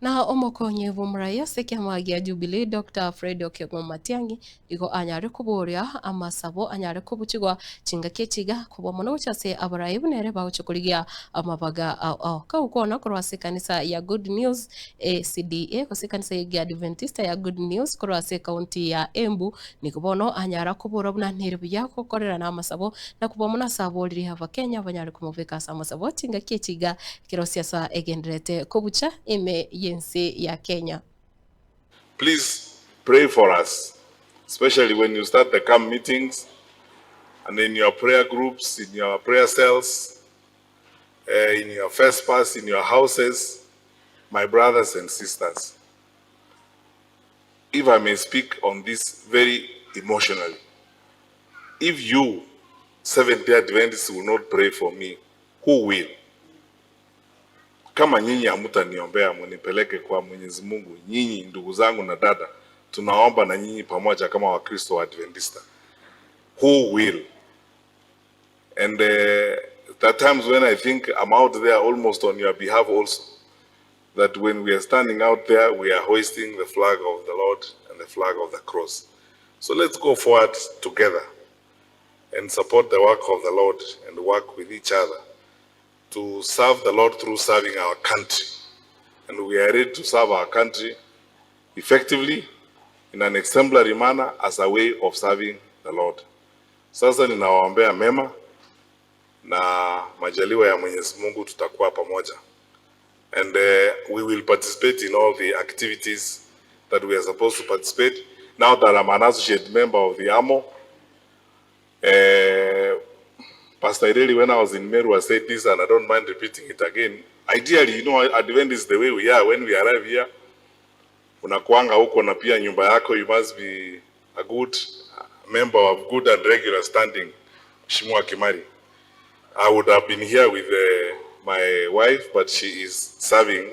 Na omokonye bumuraya sekiama gia Jubilee Dr. Fred Okego Matiang'i igo anyare kuburia amasabo anyare kubuchigwa chingaki chiga kubo mono chase abarayi bunere baguchukurigia amabaga kaukona kurwase kanisa ya Good News CDA kose kanisa ya Adventista ya Good News kurwase county ya Embu nikubono anyara kubura buna nterbu yako korera na amasabo na kubo mona sabo riri hava Kenya banyare kumuvika amasabo chingaki chiga kiro siasa egendrete kubucha ime yensi ya Kenya. Please pray for us, especially when you start the camp meetings and in your prayer groups, in your prayer cells, in your first pass, in your houses, my brothers and sisters. If I may speak on this very emotionally, if you, Seventh-day Adventists, will not pray for me, who will? Kama nyinyi hamutaniombea munipeleke kwa Mwenyezi Mungu, nyinyi ndugu zangu na dada, tunaomba na nyinyi pamoja kama Wakristo wa Adventista. Who will? And there are times when I think I'm out there almost on your behalf also. That when we are standing out there, we are hoisting the flag of the Lord and the flag of the cross. So let's go forward together and support the work of the Lord and work with each other to serve the Lord through serving our country. And we are ready to serve our country effectively in an exemplary manner as a way of serving the Lord. Sasa ninawaombea mema na majaliwa ya Mwenyezi Mungu tutakuwa pamoja. And we will participate in all the activities that we are supposed to participate. Now that I'm an associate member of the AMO, Pastor Ireli, when I was in Meru, I said this and I don't mind repeating it again. Ideally, you know, Advent is the way we are. When we arrive here, unakuanga huko na pia nyumba yako, you must be a good member of good and regular standing. Mheshimiwa Kimari, I would have been here with my wife, but she is serving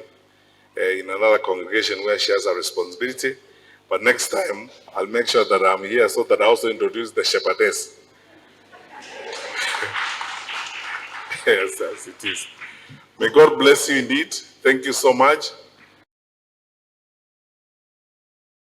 in another congregation where she has a responsibility. But next time, I'll make sure that I'm here so that I also introduce the shepherdess. Yes, it is. May God bless you indeed. Thank you so much.